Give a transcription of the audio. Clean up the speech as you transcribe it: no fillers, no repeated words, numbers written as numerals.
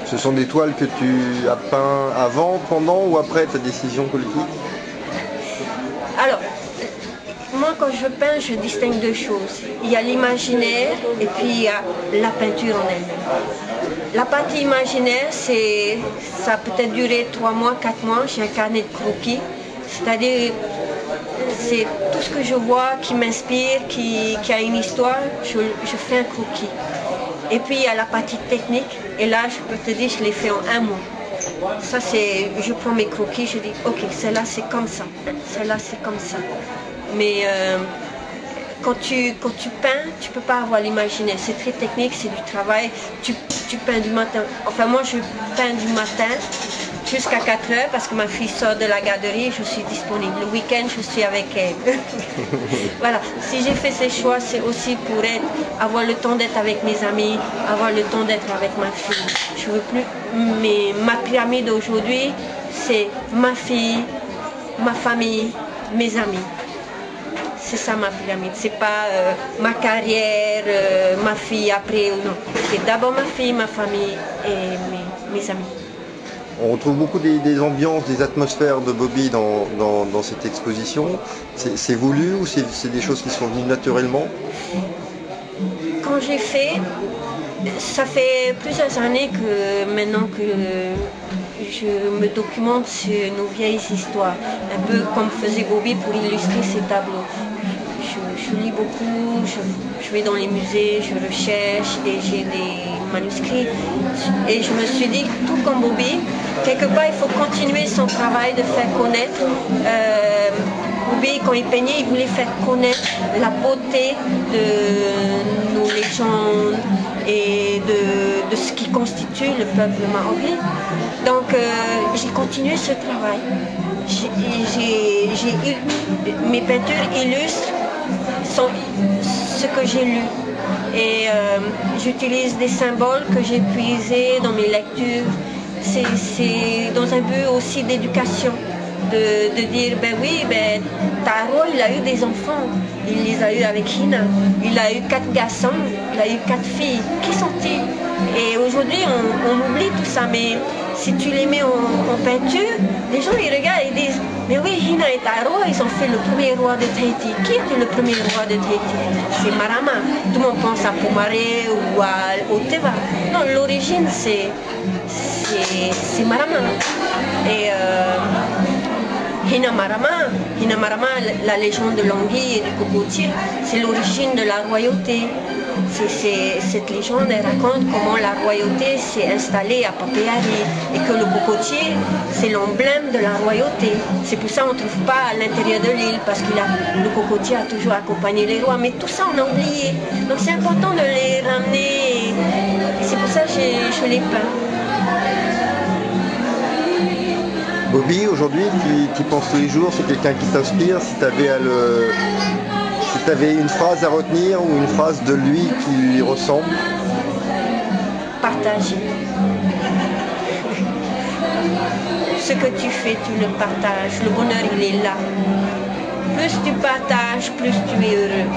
Ce sont des toiles que tu as peint avant, pendant ou après ta décision politique? Alors, moi quand je peins, je distingue deux choses. Il y a l'imaginaire et puis il y a la peinture en elle-même. La partie imaginaire, ça a peut-être duré 3 mois, 4 mois, j'ai un carnet de croquis. C'est-à-dire, c'est tout ce que je vois qui m'inspire, qui a une histoire, je fais un croquis. Et puis il y a la partie technique, et là je peux te dire, je l'ai fait en un mois. Ça c'est, je prends mes croquis, je dis ok, celle-là c'est comme ça, celle-là c'est comme ça. Mais quand tu peins, tu ne peux pas avoir l'imaginaire, c'est très technique, c'est du travail, tu peins du matin. Enfin moi je peins du matin jusqu'à 4 heures parce que ma fille sort de la garderie, je suis disponible. Le week-end, je suis avec elle. Voilà, si j'ai fait ces choix, c'est aussi pour avoir le temps d'être avec mes amis, avoir le temps d'être avec ma fille. Je veux plus, mais ma pyramide aujourd'hui, c'est ma fille, ma famille, mes amis. C'est ça ma pyramide, c'est pas ma carrière, ma fille après ou non. C'est d'abord ma fille, ma famille et mes amis. On retrouve beaucoup des ambiances, des atmosphères de Bobby dans cette exposition. C'est voulu ou c'est des choses qui sont venues naturellement? Quand j'ai fait, ça fait plusieurs années que maintenant que je me documente sur nos vieilles histoires, un peu comme faisait Bobby pour illustrer ses tableaux. Je lis beaucoup, je vais dans les musées, je recherche et j'ai des manuscrits. Et je me suis dit, tout comme Bobby, quelque part il faut continuer son travail de faire connaître. Bobby, quand il peignait, il voulait faire connaître la beauté de nos légendes et de ce qui constitue le peuple maori. Donc j'ai continué ce travail. Mes peintures illustrent ce que j'ai lu. Et j'utilise des symboles que j'ai puisés dans mes lectures. C'est dans un but aussi d'éducation. De dire, ben oui, ben, Taro, il a eu des enfants, il les a eu avec Hina, il a eu 4 garçons, il a eu 4 filles, qui sont-ils? Et aujourd'hui, on oublie tout ça, mais si tu les mets en peinture, les gens ils regardent et disent, mais oui, Hina et Taro, ils ont fait le premier roi de Tahiti. Qui était le premier roi de Tahiti? C'est Marama. Tout le monde pense à Pomare ou à Oteva. Non, l'origine, c'est Marama. Et Hina Marama, la légende de l'anguille et du cocotier, c'est l'origine de la royauté. Cette légende elle raconte comment la royauté s'est installée à Papeari et que le cocotier, c'est l'emblème de la royauté. C'est pour ça qu'on ne trouve pas à l'intérieur de l'île, parce que le cocotier a toujours accompagné les rois. Mais tout ça, on a oublié. Donc c'est important de les ramener. Et c'est pour ça que je les peins. Bobby, aujourd'hui, tu y penses tous les jours, c'est quelqu'un qui t'inspire. Si tu avais une phrase à retenir ou une phrase de lui qui lui ressemble? Partager. Ce que tu fais, tu le partages. Le bonheur, il est là. Plus tu partages, plus tu es heureux.